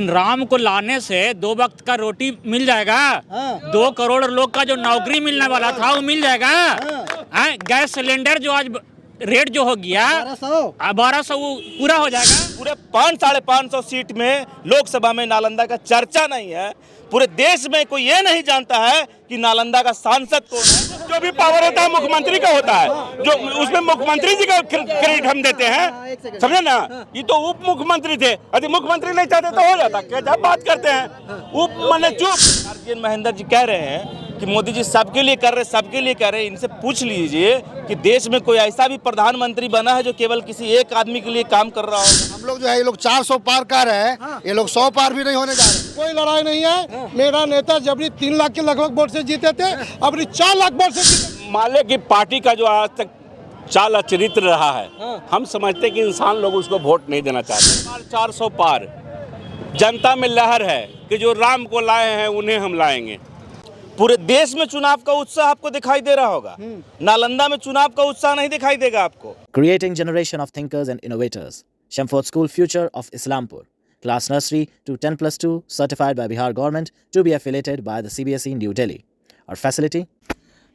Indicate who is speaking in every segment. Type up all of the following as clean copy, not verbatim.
Speaker 1: राम को लाने से 2 वक्त का रोटी मिल जाएगा। 2 करोड़ लोग का जो नौकरी मिलने वाला था वो मिल जाएगा। गैस सिलेंडर जो आज रेट जो हो गया 1200 वो पूरा हो जाएगा।
Speaker 2: पूरे 500-550 सीट में लोकसभा में नालंदा का चर्चा नहीं है। पूरे देश में कोई ये नहीं जानता है कि नालंदा का सांसद कौन है। जो भी पावर होता है मुख्यमंत्री का होता है, जो उसमें मुख्यमंत्री जी का क्रेडिट हम देते हैं, समझे ना। ये तो उप मुख्यमंत्री थे, यदि मुख्यमंत्री नहीं चाहते तो हो जाता। क्या बात करते हैं उप माने चुप। महेंद्र जी कह रहे हैं कि मोदी जी सबके लिए कर रहे, सबके लिए कर रहे। इनसे पूछ लीजिए कि देश में कोई ऐसा भी प्रधानमंत्री बना है जो केवल किसी एक आदमी के लिए काम कर रहा हो।
Speaker 3: हम लोग जो है ये लोग 400 पार कर रहे हैं, ये लोग 100 पार भी नहीं होने जा रहे।
Speaker 4: कोई लड़ाई नहीं है। मेरा नेता जबरी 3 लाख के लगभग वोट से जीते थे, अब 4 लाख वोट से जीते।
Speaker 2: माले की पार्टी का जो आज तक चाल चरित्र रहा है, हम समझते हैं कि इंसान लोग उसको वोट नहीं देना चाहते। 400 पार जनता में लहर है कि जो राम को लाए हैं उन्हें हम लाएंगे। पूरे देश में चुनाव का उत्साह आपको दिखाई दे रहा होगा, नालंदा में चुनाव का उत्साह नहीं दिखाई देगा आपको।
Speaker 5: Creating generation of thinkers and innovators. Shamford School Future of Islampur. Class nursery to 10+2 certified by Bihar government to be affiliated by the CBSE New Delhi. Our facility?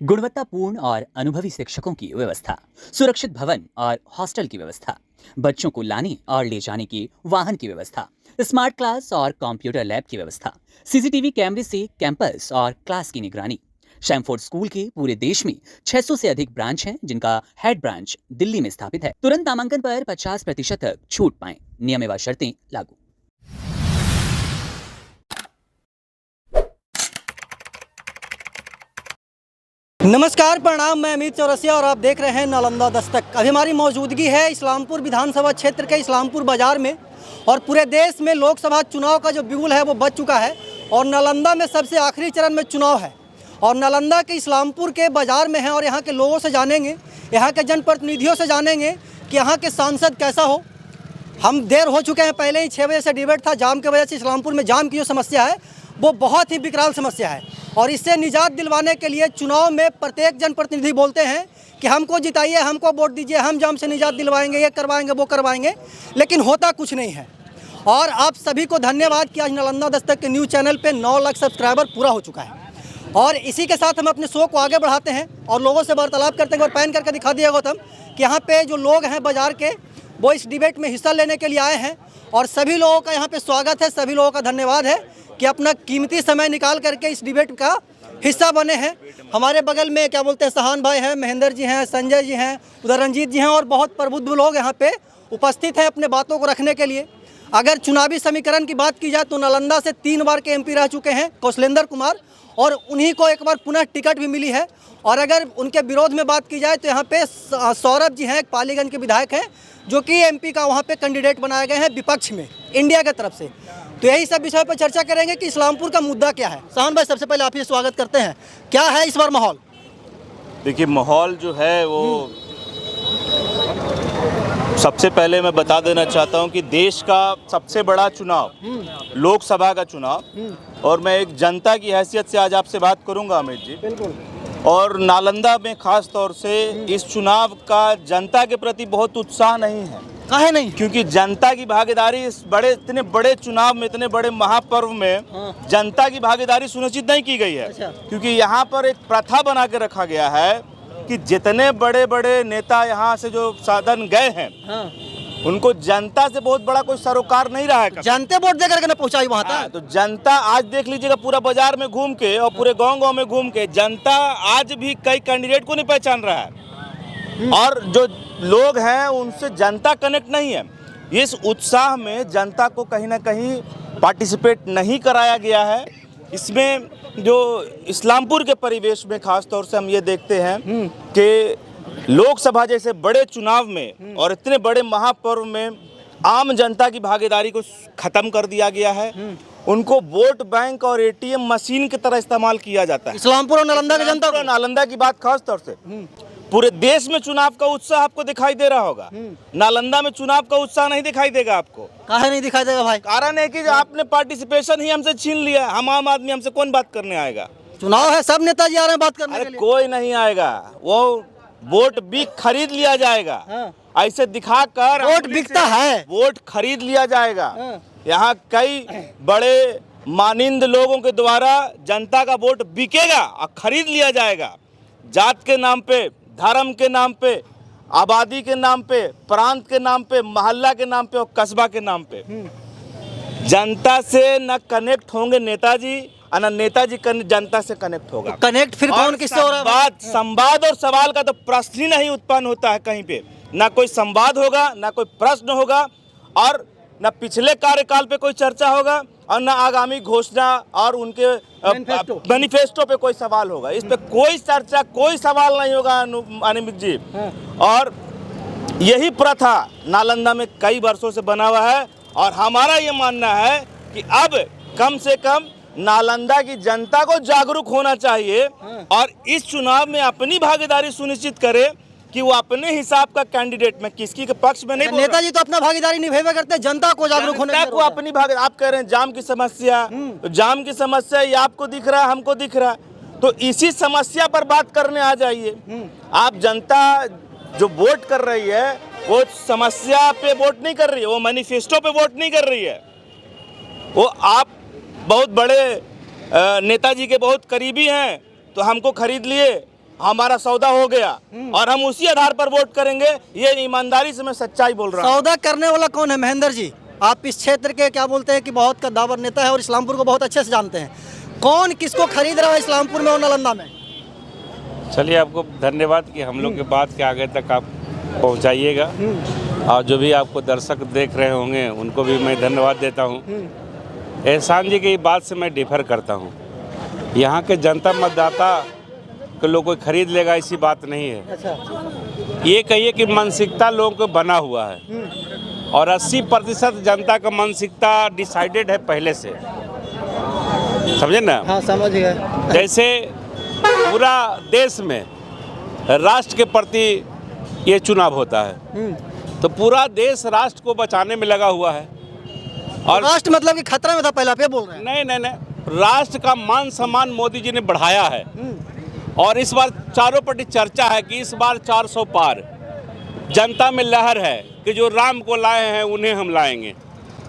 Speaker 6: गुणवत्तापूर्ण और अनुभवी शिक्षकों की व्यवस्था, सुरक्षित भवन और हॉस्टल की व्यवस्था, बच्चों को लाने और ले जाने की वाहन की व्यवस्था, स्मार्ट क्लास और कंप्यूटर लैब की व्यवस्था, सीसीटीवी कैमरे से कैंपस और क्लास की निगरानी। शैमफोर्ड स्कूल के पूरे देश में 600 से अधिक ब्रांच हैं, जिनका हेड ब्रांच दिल्ली में स्थापित है। तुरंत नामांकन पर 50% तक छूट पाएं। नियम एवं शर्तें लागू।
Speaker 7: नमस्कार, प्रणाम। मैं अमित चौरसिया और आप देख रहे हैं नालंदा दस्तक। अभी हमारी मौजूदगी है इस्लामपुर विधानसभा क्षेत्र के इस्लामपुर बाजार में और पूरे देश में लोकसभा चुनाव का जो बिगुल है वो बज चुका है और नालंदा में सबसे आखिरी चरण में चुनाव है और नालंदा के इस्लामपुर के बाजार में है और यहाँ के लोगों से जानेंगे, यहाँ के जनप्रतिनिधियों से जानेंगे कि यहाँ के सांसद कैसा हो। हम देर हो चुके हैं, पहले ही 6 बजे से डिबेट था। जाम की वजह से इस्लामपुर में जाम की जो समस्या है वो बहुत ही विकराल समस्या है और इससे निजात दिलवाने के लिए चुनाव में प्रत्येक जनप्रतिनिधि बोलते हैं कि हमको जिताइए, हमको वोट दीजिए, हम जाम से निजात दिलवाएंगे, ये करवाएंगे, वो करवाएंगे, लेकिन होता कुछ नहीं है। और आप सभी को धन्यवाद कि आज नालंदा दस्तक के न्यूज़ चैनल पे 9 लाख सब्सक्राइबर पूरा हो चुका है और इसी के साथ हम अपने शो को आगे बढ़ाते हैं और लोगों से वार्तालाप करते हैं। और पैन करके दिखा दिया गौतम कि यहाँ पे जो लोग हैं बाजार के वो इस डिबेट में हिस्सा लेने के लिए आए हैं और सभी लोगों का यहाँ पे स्वागत है। सभी लोगों का धन्यवाद है कि अपना कीमती समय निकाल करके इस डिबेट का हिस्सा बने हैं। हमारे बगल में क्या बोलते हैं सहान भाई हैं, महेंद्र जी हैं, संजय जी हैं, उधर रंजीत जी हैं और बहुत प्रबुद्ध लोग यहाँ पे उपस्थित हैं अपने बातों को रखने के लिए। अगर चुनावी समीकरण की बात की जाए तो नालंदा से 3 बार के एमपी रह चुके हैं कौशलेंद्र कुमार और उन्हीं को एक बार पुनः टिकट भी मिली है। और अगर उनके विरोध में बात की जाए तो यहाँ पे सौरभ जी हैं, एक पालीगंज के विधायक हैं जो कि एमपी का वहाँ पे कैंडिडेट बनाए गए हैं विपक्ष में इंडिया की तरफ से। तो यही सब विषय पर चर्चा करेंगे कि इस्लामपुर का मुद्दा क्या है। सहान भाई, सबसे पहले आप ही स्वागत करते हैं, क्या है इस बार माहौल?
Speaker 2: देखिए, माहौल जो है वो सबसे पहले मैं बता देना चाहता हूं कि देश का सबसे बड़ा चुनाव लोकसभा का चुनाव और मैं एक जनता की हैसियत से आज आपसे बात करूंगा अमित जी।
Speaker 7: बिल्कुल।
Speaker 2: और नालंदा में खास तौर से इस चुनाव का जनता के प्रति बहुत उत्साह नहीं है।
Speaker 7: काहे नहीं?
Speaker 2: क्योंकि जनता की भागीदारी इस इतने बड़े चुनाव में, इतने बड़े महापर्व में जनता की भागीदारी सुनिश्चित नहीं की गई है। क्योंकि यहाँ पर एक प्रथा बना के रखा गया है कि जितने बड़े बड़े नेता यहाँ से जो साधन गए हैं उनको जनता से बहुत बड़ा कोई सरोकार नहीं रहा है।
Speaker 7: जनता वोट देकर के ना पहुंचाई वहाँ तक।
Speaker 2: तो जनता आज देख लीजिएगा पूरा बाजार में घूम के और पूरे गांव में घूम के जनता आज भी कई कैंडिडेट को नहीं पहचान रहा है और जो लोग हैं उनसे जनता कनेक्ट नहीं है। इस उत्साह में जनता को कहीं ना कहीं पार्टिसिपेट नहीं कराया गया है। इसमें जो इस्लामपुर के परिवेश में खास तौर से हम ये देखते हैं कि लोकसभा जैसे बड़े चुनाव में और इतने बड़े महापर्व में आम जनता की भागीदारी को खत्म कर दिया गया है। उनको वोट बैंक और एटीएम मशीन की तरह इस्तेमाल किया जाता है।
Speaker 7: इस्लामपुर और नालंदा की जनता को,
Speaker 2: नालंदा की बात खास तौर से पूरे देश में चुनाव का उत्साह आपको दिखाई दे रहा होगा, नालंदा में चुनाव का उत्साह नहीं दिखाई देगा आपको।
Speaker 7: काहे नहीं दिखाई देगा भाई?
Speaker 2: कारण है कि आपने पार्टिसिपेशन ही हमसे छीन लिया। हम आम आदमी, हमसे कौन बात करने आएगा?
Speaker 7: चुनाव है, सब नेताजी आ रहे हैं बात करने के लिए।
Speaker 2: कोई नहीं आएगा, वो वोट भी खरीद लिया जाएगा। ऐसे दिखाकर
Speaker 7: वोट बिकता है,
Speaker 2: वोट खरीद लिया जाएगा। यहाँ कई बड़े मानिंद लोगों के द्वारा जनता का वोट बिकेगा और खरीद लिया जाएगा। जात के नाम पे, धर्म के नाम पे, आबादी के नाम पे, प्रांत के नाम पे, मोहल्ला के नाम पे और कस्बा के नाम पे जनता से न कनेक्ट होंगे नेताजी और न नेताजी जनता से कनेक्ट होगा।
Speaker 7: कनेक्ट फिर कौन किससे हो रहा है?
Speaker 2: संवाद और सवाल का तो प्रश्न ही नहीं उत्पन्न होता है कहीं पे। ना कोई संवाद होगा, ना कोई प्रश्न होगा और न पिछले कार्यकाल पे कोई चर्चा होगा और न आगामी घोषणा और उनके मैनिफेस्टो पे कोई सवाल होगा। इस पे कोई चर्चा, कोई सवाल नहीं होगा अनिमित जी। और यही प्रथा नालंदा में कई वर्षों से बना हुआ है और हमारा ये मानना है कि अब कम से कम नालंदा की जनता को जागरूक होना चाहिए और इस चुनाव में अपनी भागीदारी सुनिश्चित करे कि वो अपने हिसाब का कैंडिडेट, में किसकी के पक्ष में नहीं बोल रहा।
Speaker 7: नेताजी तो अपना भागीदारी निभावे करते हैं, जनता को जागरूक होने
Speaker 2: जनता को अपनी भागीदारी। आप कह रहे हैं जाम की समस्या, तो जाम की समस्या ये आपको दिख रहा है, हमको दिख रहा है, तो इसी समस्या पर बात करने आ जाइए। आप जनता जो वोट कर रही है वो समस्या पे वोट नहीं कर रही है, वो मैनिफेस्टो पे वोट नहीं कर रही है। वो आप बहुत बड़े नेताजी के बहुत करीबी हैं तो हमको खरीद लिए, हमारा सौदा हो गया और हम उसी आधार पर वोट करेंगे। ये ईमानदारी से मैं सच्चाई बोल रहा हूँ।
Speaker 7: सौदा करने वाला कौन है? महेंद्र जी, आप इस क्षेत्र के क्या बोलते हैं कि बहुत कद्दावर नेता है और इस्लामपुर को बहुत अच्छे से जानते हैं। कौन किसको खरीद रहा है इस्लामपुर में और नालंदा में?
Speaker 8: चलिए, आपको धन्यवाद कि हम लोग के बात के आगे तक आप पहुंचाइएगा और जो भी आपको दर्शक देख रहे होंगे उनको भी मैं धन्यवाद देता हूं। एहसान जी की बात से मैं डिफर करता हूं। यहाँ के जनता मतदाता के लोग कोई खरीद लेगा ऐसी बात नहीं है।
Speaker 7: अच्छा।
Speaker 8: ये कहिए कि मानसिकता लोगों को बना हुआ है और 80% जनता का मानसिकता डिसाइडेड है पहले से, समझे ना?
Speaker 7: हाँ, समझ गए।
Speaker 8: जैसे पूरा देश में राष्ट्र के प्रति ये चुनाव होता है तो पूरा देश राष्ट्र को बचाने में लगा हुआ है। और
Speaker 7: राष्ट्र मतलब कि खतरा में था पहले, आप ये बोल रहे हैं?
Speaker 8: नहीं, राष्ट्र का मान सम्मान मोदी जी ने बढ़ाया है और इस बार चारों पट्टी चर्चा है कि इस बार 400 पार। जनता में लहर है कि जो राम को लाए हैं उन्हें हम लाएंगे,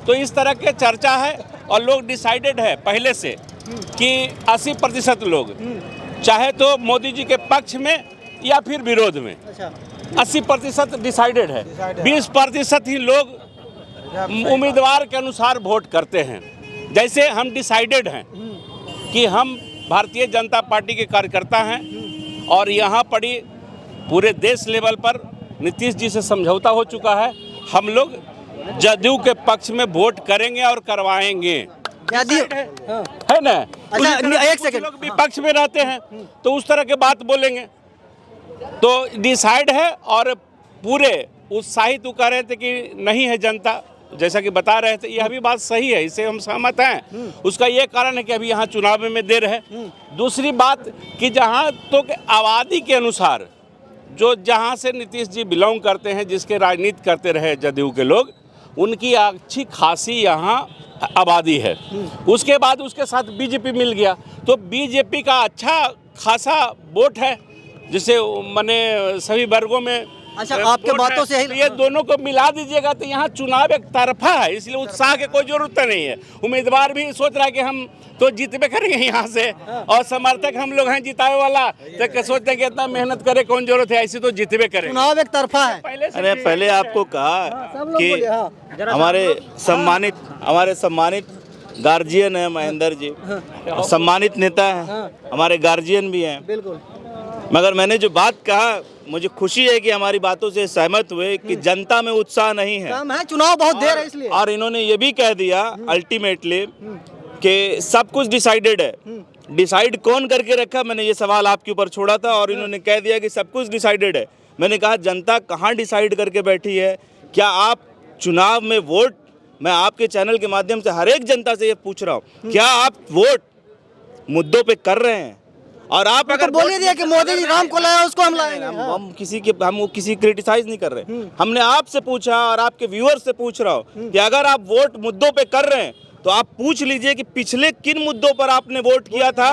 Speaker 8: तो इस तरह के चर्चा है और लोग डिसाइडेड है पहले से कि 80% लोग चाहे तो मोदी जी के पक्ष में या फिर विरोध में।
Speaker 7: अच्छा।
Speaker 8: 80% डिसाइडेड है, 20% ही लोग उम्मीदवार के अनुसार वोट करते हैं। जैसे हम डिसाइडेड हैं कि हम भारतीय जनता पार्टी के कार्यकर्ता हैं और यहाँ पड़ी पूरे देश लेवल पर नीतीश जी से समझौता हो चुका है, हम लोग जदयू के पक्ष में वोट करेंगे और करवाएंगे। है ना?
Speaker 7: अच्छा, एक सेकंड।
Speaker 8: लोग विपक्ष में रहते हैं तो उस तरह के बात बोलेंगे, तो डिसाइड है और पूरे उत्साहित कह रहे थे कि नहीं है जनता, जैसा कि बता रहे थे, यह भी बात सही है, इससे हम सहमत हैं। उसका ये कारण है कि अभी यहाँ चुनाव में देर है। दूसरी बात कि जहाँ तो के आबादी के अनुसार जो जहाँ से नीतीश जी बिलोंग करते हैं, जिसके राजनीति करते रहे जदयू के लोग, उनकी अच्छी खासी यहाँ आबादी है। उसके बाद उसके साथ बीजेपी मिल गया तो बीजेपी का अच्छा खासा वोट है, जिसे माने सभी वर्गों में।
Speaker 7: अच्छा, आपके बातों से
Speaker 8: ये दोनों को मिला दीजिएगा तो यहाँ चुनाव एक तरफा है, इसलिए उत्साह की कोई जरूरत नहीं है। उम्मीदवार भी सोच रहा है कि हम तो जीतबे करेंगे यहाँ से और समर्थक हम लोग हैं जितावे वाला, तो सोचते हैं कि इतना मेहनत करे कौन जरूरत है, ऐसे तो जीतबे करेंगे।
Speaker 7: चुनाव एक तरफा है।
Speaker 2: अरे पहले आपको कहा कि हमारे सम्मानित गार्जियन है महेंद्र जी, सम्मानित नेता हैं, हमारे गार्जियन भी हैं।
Speaker 7: बिल्कुल।
Speaker 2: मगर मैंने जो बात कहा, मुझे खुशी है कि हमारी बातों से सहमत हुए कि जनता में उत्साह नहीं है,
Speaker 7: कम है, चुनाव बहुत देर है इसलिए।
Speaker 2: और इन्होंने ये भी कह दिया अल्टीमेटली कि सब कुछ डिसाइडेड है। डिसाइड कौन करके रखा, मैंने ये सवाल आपके ऊपर छोड़ा था और इन्होंने कह दिया कि सब कुछ डिसाइडेड है। मैंने कहा जनता कहाँ डिसाइड करके बैठी है? क्या आप चुनाव में वोट, मैं आपके चैनल के माध्यम से हर एक जनता से ये पूछ रहा हूँ, क्या आप वोट मुद्दों पे कर रहे हैं? और आप अगर
Speaker 7: बोल दिया कि मोदी जी राम को लाया उसको हम लाएंगे,
Speaker 2: हम किसी क्रिटिसाइज नहीं कर रहे। हमने आपसे पूछा और आपके व्यूअर्स से पूछ रहा हूँ कि अगर आप वोट मुद्दों पे कर रहे हैं तो आप पूछ लीजिए कि पिछले किन मुद्दों पर आपने वोट किया था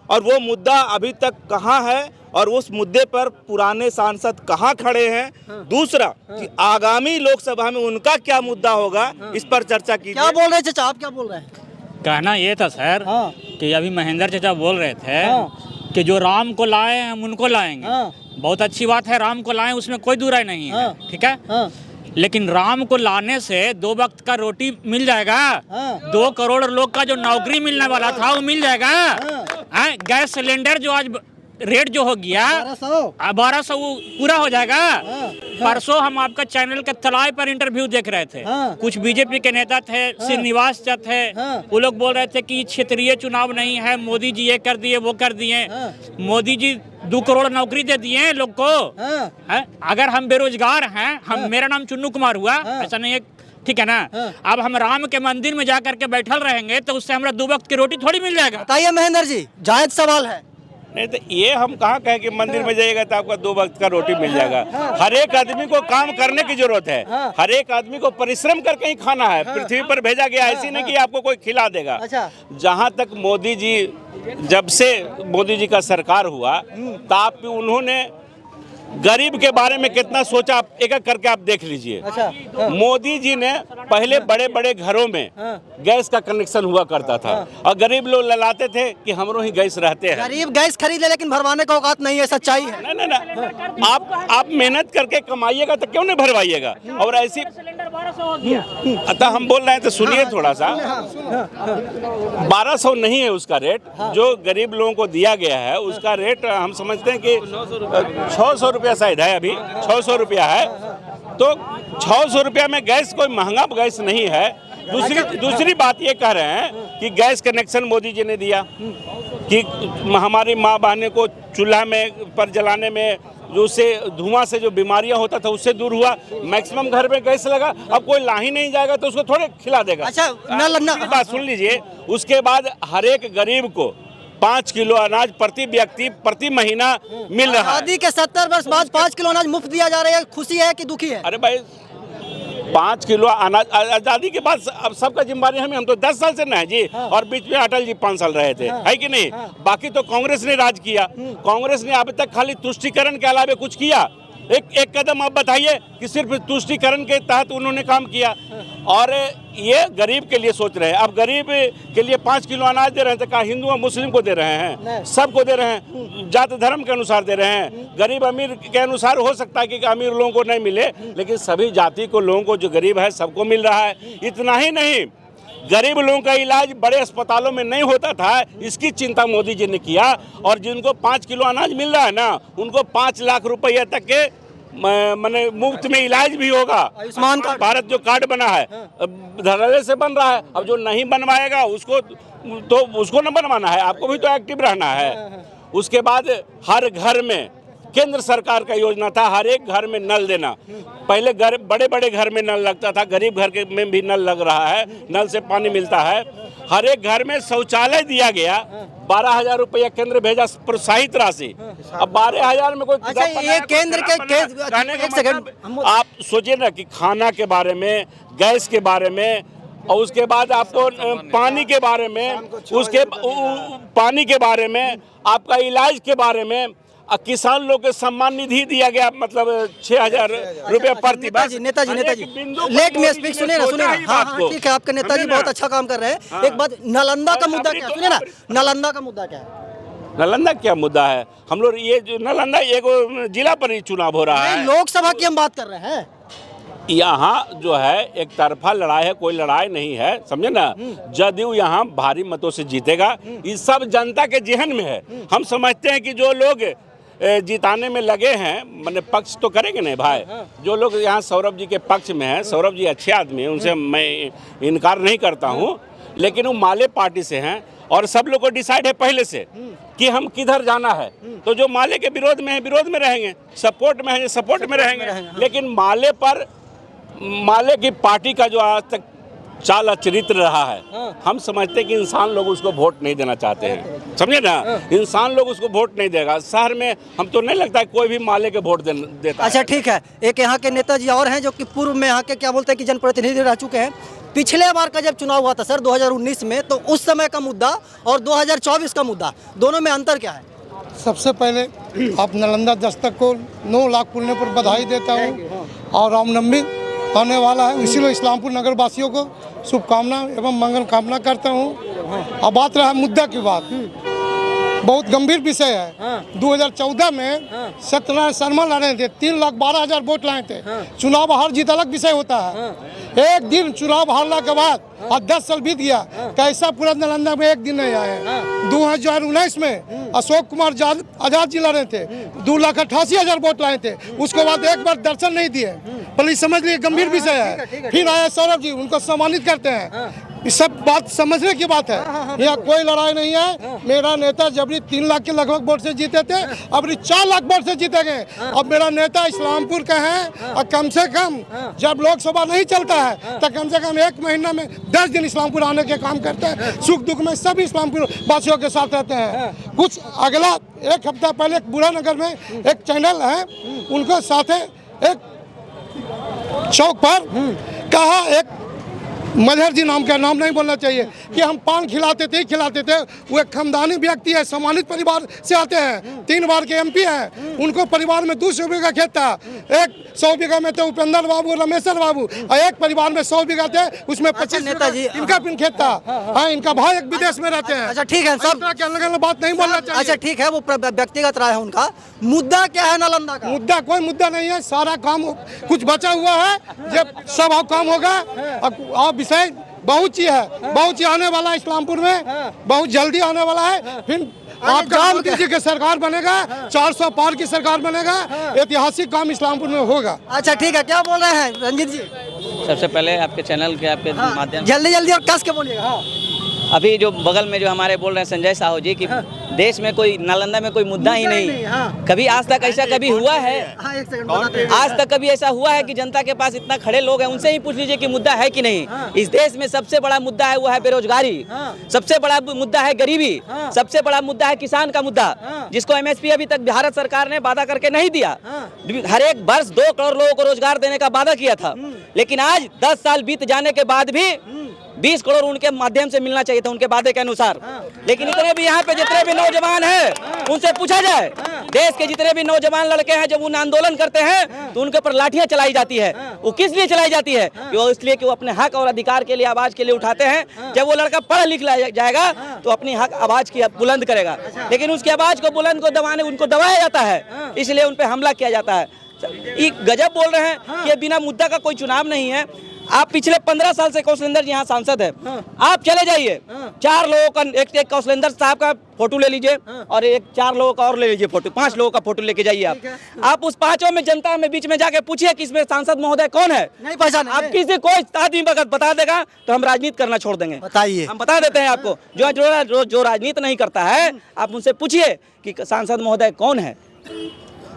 Speaker 2: और वो मुद्दा अभी तक कहाँ है और उस मुद्दे पर पुराने सांसद कहाँ खड़े हैं। दूसरा कि आगामी लोकसभा में उनका क्या मुद्दा होगा, इस पर चर्चा की।
Speaker 7: क्या बोल रहे हैं चाचा, आप क्या बोल रहे हैं?
Speaker 1: कहना ये था सर कि अभी महेंद्र चाचा बोल रहे थे कि जो राम को लाए हम उनको लाएंगे। बहुत अच्छी बात है, राम को लाएं, उसमें कोई दुराई नहीं है, ठीक है। लेकिन राम को लाने से 2 वक्त का रोटी मिल जाएगा। 2 करोड़ लोग का जो नौकरी मिलने वाला था वो मिल जाएगा। गैस सिलेंडर जो आज रेट जो हो गया 1200 वो पूरा हो जाएगा। परसों हम आपका चैनल के तलाई पर इंटरव्यू देख रहे थे। कुछ बीजेपी के नेता थे, श्रीनिवास चा थे, वो लोग बोल रहे थे कि क्षेत्रीय चुनाव नहीं है, मोदी जी ये कर दिए वो कर दिए। मोदी जी 2 करोड़ नौकरी दे दिए हैं लोग को। अगर हम बेरोजगार हैं, मेरा नाम चुन्नू कुमार हुआ, ऐसा नहीं है, ठीक है ना। अब हम राम के मंदिर में जाकर के बैठल रहेंगे तो उससे हमारा 2 वक्त की रोटी थोड़ी मिल जाएगा।
Speaker 7: बताइए महेंद्र जी, जायज सवाल है।
Speaker 2: नहीं तो ये हम कहाँ कहें कि मंदिर में जाइएगा तो आपका 2 वक्त का रोटी मिल जाएगा। हर एक आदमी को काम करने की जरूरत है, हर एक आदमी को परिश्रम करके ही खाना है। पृथ्वी पर भेजा गया, ऐसी नहीं कि आपको कोई खिला देगा। जहाँ तक मोदी जी, जब से मोदी जी का सरकार हुआ तब भी उन्होंने गरीब के बारे में कितना सोचा, आप एक एक करके आप देख लीजिए। मोदी जी ने पहले बड़े बड़े घरों में गैस का कनेक्शन हुआ करता था और गरीब लोग ललाते थे कि हमरो ही गैस रहते हैं।
Speaker 7: गरीब गैस खरीदे लेकिन भरवाने का औकात नहीं है, सच्चाई है।
Speaker 2: नहीं, आप मेहनत करके कमाइएगा तो क्यों नहीं भरवाइएगा। और ऐसी अतः हम बोल रहे हैं तो सुनिए थोड़ा सा। 1200 नहीं है उसका रेट, जो गरीब लोगों को दिया गया है उसका रेट हम समझते हैं कि 600 रुपया शायद है, अभी 600 रुपया है। तो 600 रुपया में गैस कोई महंगा गैस नहीं है। दूसरी बात ये कह रहे हैं कि गैस कनेक्शन मोदी जी ने दिया कि हमारी माँ बहने को चूल्हा में पर जलाने में जो उससे धुआं से जो बीमारियां होता था उससे दूर हुआ। मैक्सिमम घर में गैस लगा, अब कोई ला ही नहीं जाएगा तो उसको थोड़े खिला देगा।
Speaker 7: अच्छा,
Speaker 2: बात सुन लीजिए। उसके बाद हर एक गरीब को 5 किलो अनाज प्रति व्यक्ति प्रति महीना मिल रहा है।
Speaker 7: आजादी के 70 वर्ष बाद 5 किलो अनाज मुफ्त दिया जा रहा है, खुशी है कि दुखी है?
Speaker 2: अरे भाई 5 किलो अनाज आजादी के बाद अब सबका जिम्मेदारी हम तो 10 साल से ना है जी। और बीच में अटल जी 5 साल रहे थे, है कि नहीं। बाकी तो कांग्रेस ने राज किया। कांग्रेस ने अभी तक खाली तुष्टीकरण के अलावा कुछ किया? एक कदम आप बताइए कि सिर्फ तुष्टीकरण के तहत उन्होंने काम किया। और ये गरीब के लिए सोच रहे हैं। अब गरीब के लिए 5 किलो अनाज दे रहे हैं तो क्या हिंदू और मुस्लिम को दे रहे हैं? सबको दे रहे हैं, जात धर्म के अनुसार दे रहे हैं। गरीब अमीर के अनुसार हो सकता है कि अमीर लोगों को नहीं मिले, लेकिन सभी जाति को लोगों को जो गरीब है सबको मिल रहा है। इतना ही नहीं, गरीब लोगों का इलाज बड़े अस्पतालों में नहीं होता था, इसकी चिंता मोदी जी ने किया। और जिनको 5 किलो अनाज मिल रहा है ना, उनको 5 लाख रुपये तक के माने मुफ्त में इलाज भी होगा।
Speaker 7: आयुष्मान कार्ड,
Speaker 2: भारत जो कार्ड बना है धड़ल्ले से बन रहा है। अब जो नहीं बनवाएगा उसको न बनवाना है, आपको भी तो एक्टिव रहना है। उसके बाद हर घर में केंद्र सरकार का योजना था हर एक घर में नल देना। पहले बड़े बड़े घर में नल लगता था, गरीब घर के में भी नल लग रहा है, नल से पानी मिलता है। हर एक घर में शौचालय दिया गया। 12,000 रुपया केंद्र भेजा प्रोत्साहित राशि। अब 12,000 में कोई
Speaker 7: अच्छा, ये केंद्र के एक सेकंड
Speaker 2: आप सोचिए ना कि खाना के बारे में, गैस के बारे में, और उसके बाद आपको पानी के बारे में, उसके पानी के बारे में, आपका इलाज के बारे में। किसान लोग के सम्मान निधि दिया गया, मतलब 6,000 रुपये प्रति वर्ष।
Speaker 7: नेताजी लेट मी स्पीक, सुनिए ना। हाँ, ठीक है, आपके नेताजी बहुत अच्छा काम कर रहे हैं। एक बात, नालंदा का मुद्दा क्या, सुनिए ना, नालंदा का मुद्दा क्या है?
Speaker 2: नालंदा क्या मुद्दा है? हम लोग ये जो नालंदा एक जिला पर ही चुनाव हो रहा है,
Speaker 7: लोकसभा की हम बात कर रहे हैं।
Speaker 2: यहाँ जो है एक तरफा लड़ाई है, कोई लड़ाई नहीं है, समझे ना। जदयू यहाँ भारी मतों से जीतेगा, ये सब जनता के जेहन में है। हम समझते हैं कि जो लोग जिताने में लगे हैं, मैंने पक्ष तो करेंगे नहीं भाई। जो लोग यहाँ सौरभ जी के पक्ष में हैं, सौरभ जी अच्छे आदमी हैं, उनसे मैं इनकार नहीं करता हूँ, लेकिन वो माले पार्टी से हैं और सब लोग को डिसाइड है पहले से कि हम किधर जाना है। तो जो माले के विरोध में है, विरोध में रहेंगे, सपोर्ट में है, सपोर्ट में रहेंगे। लेकिन माले की पार्टी का जो आज तक चाल चरित्र रहा है, हम समझते हैं कि इंसान लोग उसको वोट नहीं देना चाहते हैं, समझे ना। इंसान लोग उसको वोट नहीं देगा। शहर में हम तो नहीं लगता है कोई भी माले के वोट देता।
Speaker 7: अच्छा, ठीक है। एक यहाँ के नेताजी और हैं जो कि पूर्व में यहाँ के क्या बोलते हैं कि जनप्रतिनिधि रह चुके हैं। पिछले बार का जब चुनाव हुआ था सर 2019 में, तो उस समय का मुद्दा और 2024 का मुद्दा, दोनों में अंतर क्या है?
Speaker 4: सबसे पहले आप नालंदा दस्तक को 9 लाख खुलने पर बधाई देता हूँ और रामनवमी आने वाला है, इसीलिए इस्लामपुर नगर वासियों को शुभकामना एवं मंगल कामना करता हूँ। अब बात रहा मुद्दा की बात, बहुत गंभीर विषय है। 2014 में सत्यनारायण शर्मा लड़े थे, 3,12,000 वोट लाए थे। चुनाव हार जीत अलग विषय होता है। एक दिन चुनाव हारने के बाद आज 10 साल बीत गया, कैसा पूरा नालंदा में एक दिन नहीं आए। 2019 में अशोक कुमार आजाद जी लड़े थे, 2,88,000 वोट लाए थे। उसके बाद एक बार दर्शन नहीं दिए। पुलिस समझ लिए गंभीर विषय है। फिर आए सौरभ जी, उनको सम्मानित करते हैं। इस सब बात समझने की बात है। यहाँ कोई लड़ाई नहीं है। मेरा नेता जबरी 3 लाख के लगभग वोट से जीते थे, अब 4 लाख वोट से जीते गए। अब मेरा नेता इस्लामपुर का है और कम से कम जब लोकसभा नहीं चलता है तो कम से कम 1 महीना में 10 दिन इस्लामपुर आने के काम करते हैं। सुख दुख में सभी इस्लामपुर वासियों के साथ रहते हैं। कुछ अगला 1 हफ्ता पहले बुरा नगर में एक चैनल है, उनको साथ एक चौक पर कहा, एक मजहर जी नाम का, नाम नहीं बोलना चाहिए, कि हम पान खिलाते थे। वो एक खानदानी व्यक्ति है, सम्मानित परिवार से आते हैं, 3 बार के MP हैं। उनको परिवार में 200 बीघा खेत था। एक 100 बीघा में थे उपेंद्र बाबू, रमेश्वर बाबू, और एक परिवार में 100 बीघा थे, उसमें 25
Speaker 7: नेताजी
Speaker 4: इनका पिन खेत था। हाँ, इनका भाई एक विदेश में रहते हैं।
Speaker 7: अच्छा ठीक है सब,
Speaker 4: अलग बात नहीं बोलना चाहिए।
Speaker 7: अच्छा ठीक है, वो व्यक्तिगत राय है उनका। मुद्दा क्या है नालंदा का?
Speaker 4: मुद्दा कोई मुद्दा नहीं है, सारा काम कुछ बचा हुआ है। जब सब काम होगा, अब विषय बहुत चीज है, बहुत चीज आने वाला है इस्लामपुर में, बहुत जल्दी आने वाला है। फिर आपका मोदी जी की सरकार बनेगा, 400 पार की सरकार बनेगा, ऐतिहासिक काम इस्लामपुर में होगा।
Speaker 7: अच्छा ठीक है, क्या बोल रहे हैं रंजीत जी?
Speaker 9: सबसे पहले आपके चैनल के आपके माध्यम
Speaker 7: जल्दी और कस के बोलिएगा।
Speaker 9: अभी जो बगल में जो हमारे बोल रहे हैं संजय साहू जी कि देश में कोई, नालंदा में कोई मुद्दा ही नहीं। कभी आज तक ऐसा कभी हुआ है?
Speaker 7: एक सेकंड,
Speaker 9: आज तक कभी ऐसा हुआ है कि जनता के पास इतना खड़े लोग हैं, उनसे ही पूछ लीजिए कि मुद्दा है कि नहीं। इस देश में सबसे बड़ा मुद्दा है वो है बेरोजगारी, सबसे बड़ा मुद्दा है गरीबी, सबसे बड़ा मुद्दा है किसान का मुद्दा, जिसको MSP अभी तक भारत सरकार ने वादा करके नहीं दिया। हर एक वर्ष 2 करोड़ लोगों को रोजगार देने का वादा किया था, लेकिन आज 10 साल बीत जाने के बाद भी 20 करोड़ उनके माध्यम से मिलना चाहिए था, उनके वादे के अनुसार। लेकिन इतने भी यहाँ पे जितने भी नौजवान हैं उनसे पूछा जाए, देश के जितने भी नौजवान लड़के हैं जब उन आंदोलन करते हैं तो उनके ऊपर लाठियां चलाई जाती है। वो किस लिए चलाई जाती है? वो इसलिए कि वो अपने हक और अधिकार के लिए आवाज के लिए उठाते हैं। जब वो लड़का पढ़ लिख जाएगा तो अपनी हक आवाज की बुलंद करेगा, लेकिन उसकी आवाज को बुलंद को दबाने उनको दबाया जाता है, इसलिए उन पर हमला किया जाता है। ये गजब बोल रहे हैं कि बिना मुद्दा का कोई चुनाव नहीं है। आप पिछले 15 साल से कौशलेंद्र जी यहाँ सांसद है, आप चले जाइए, 4 लोगों का एक कौशलेंद्र साहब का फोटो ले लीजिए और 4 लोगों का और ले लीजिए फोटो, 5 लोगों का फोटो लेके जाइए। आप उस 5 में जनता में बीच में जाके पूछिए कि इसमें सांसद महोदय कौन है,
Speaker 7: नहीं पहचान।
Speaker 9: आप किसी कोई आदमी बता देगा तो हम राजनीति करना छोड़ देंगे।
Speaker 7: बताइए,
Speaker 9: हम बता देते हैं आपको, जो राजनीति नहीं करता है आप उनसे पूछिए कि सांसद महोदय कौन है।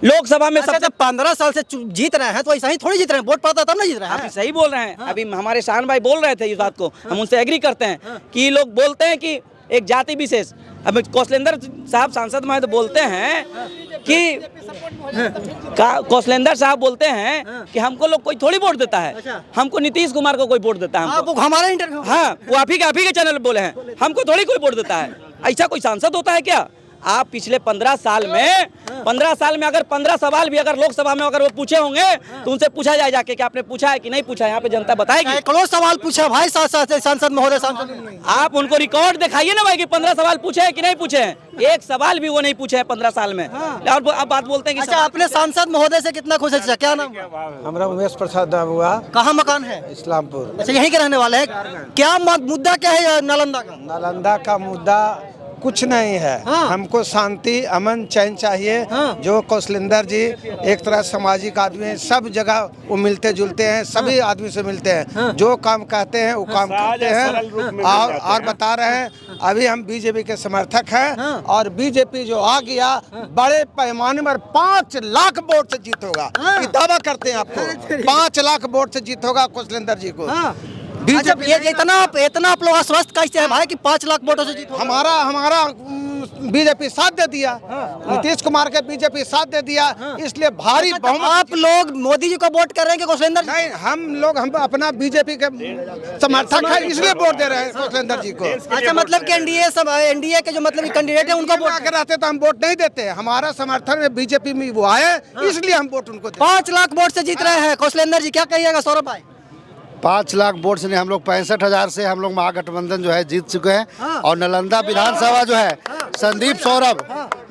Speaker 9: लोकसभा में सबसे
Speaker 7: 15 साल से जीत रहे हैं तो ऐसा ही थोड़ी जीत रहे हैं, वोट पड़ता तब ना जीत रहे हैं।
Speaker 9: आप सही बोल रहे हैं। अभी हमारे शान भाई बोल रहे थे इस बात को, हम उनसे एग्री करते हैं कि ये लोग बोलते हैं कि एक जाति विशेष, अब कौशलेंद्र साहब सांसद में तो बोलते हैं कि कौशलेंद्र साहब बोलते हैं कि हमको लोग कोई थोड़ी वोट देता है, हमको नीतीश कुमार को कोई वोट देता है।
Speaker 7: वो हमारे इंटरव्यू,
Speaker 9: हाँ, वो आप ही के चैनल बोले हैं, हमको थोड़ी कोई वोट देता है। ऐसा कोई सांसद होता है क्या? आप पिछले 15 साल में अगर 15 सवाल भी अगर लोकसभा में अगर वो पूछे होंगे तो उनसे पूछा जाए जाके कि आपने पूछा है कि नहीं पूछा है। यहाँ पे जनता बताएगी।
Speaker 7: करोड़ सवाल पूछे भाई सांसद महोदय, सांसद।
Speaker 9: आप उनको रिकॉर्ड दिखाइए ना भाई कि 15 सवाल पूछे हैं कि नहीं पूछे हैं। एक सवाल भी वो नहीं पूछे हैं 15 साल में। और आप बात बोलते हैं कि
Speaker 7: अच्छा, अपने सांसद महोदय से कितना खुश है? क्या नाम?
Speaker 10: हमारा उमेश प्रसाद हुआ।
Speaker 7: कहाँ मकान है?
Speaker 10: इस्लामपुर।
Speaker 7: अच्छा, यहीं के रहने वाले हैं। क्या मुद्दा क्या है नालंदा का?
Speaker 10: नालंदा का मुद्दा कुछ नहीं है। हमको शांति, अमन, चैन चाहिए। जो कौशलेंद्र जी एक तरह सामाजिक आदमी है, सब जगह वो मिलते जुलते हैं, सभी आदमी से मिलते हैं, जो काम कहते हैं वो काम करते हैं। और बता रहे हैं अभी हम बीजेपी के समर्थक हैं और बीजेपी जो आ गया बड़े पैमाने पर 5 लाख वोट से जीत होगा, ये दावा करते हैं आपको। 5 लाख वोट से जीत होगा कौशलेंद्र जी को।
Speaker 7: अच्छा, ये इतना आप लोग आश्वस्त कैसे हैं भाई कि 5 लाख वोटों से जीत होगा?
Speaker 10: हमारा बीजेपी साथ दे दिया, नीतीश कुमार के बीजेपी साथ दे दिया, इसलिए भारी बहुमत।
Speaker 7: आप लोग मोदी जी को वोट कर रहे हैं कि कौशलेंद्र जी?
Speaker 10: नहीं, हम अपना बीजेपी के समर्थक है, इसलिए वोट दे रहे हैं कौशलेंद्र जी को।
Speaker 7: अच्छा, मतलब कि एनडीए के जो मतलब कैंडिडेट है उनको वोट
Speaker 10: अगर रहते तो हम वोट नहीं देते। हमारा समर्थन में बीजेपी में वो आए, इसलिए हम वोट उनको देते।
Speaker 7: 5 लाख वोट से जीत रहे हैं कौशलेंद्र जी, क्या कहिएगा सौरभ भाई?
Speaker 3: 5 लाख वोट से नहीं, हम लोग 65,000 से हम लोग महागठबंधन जो है जीत चुके हैं। और नालंदा विधानसभा जो है संदीप सौरभ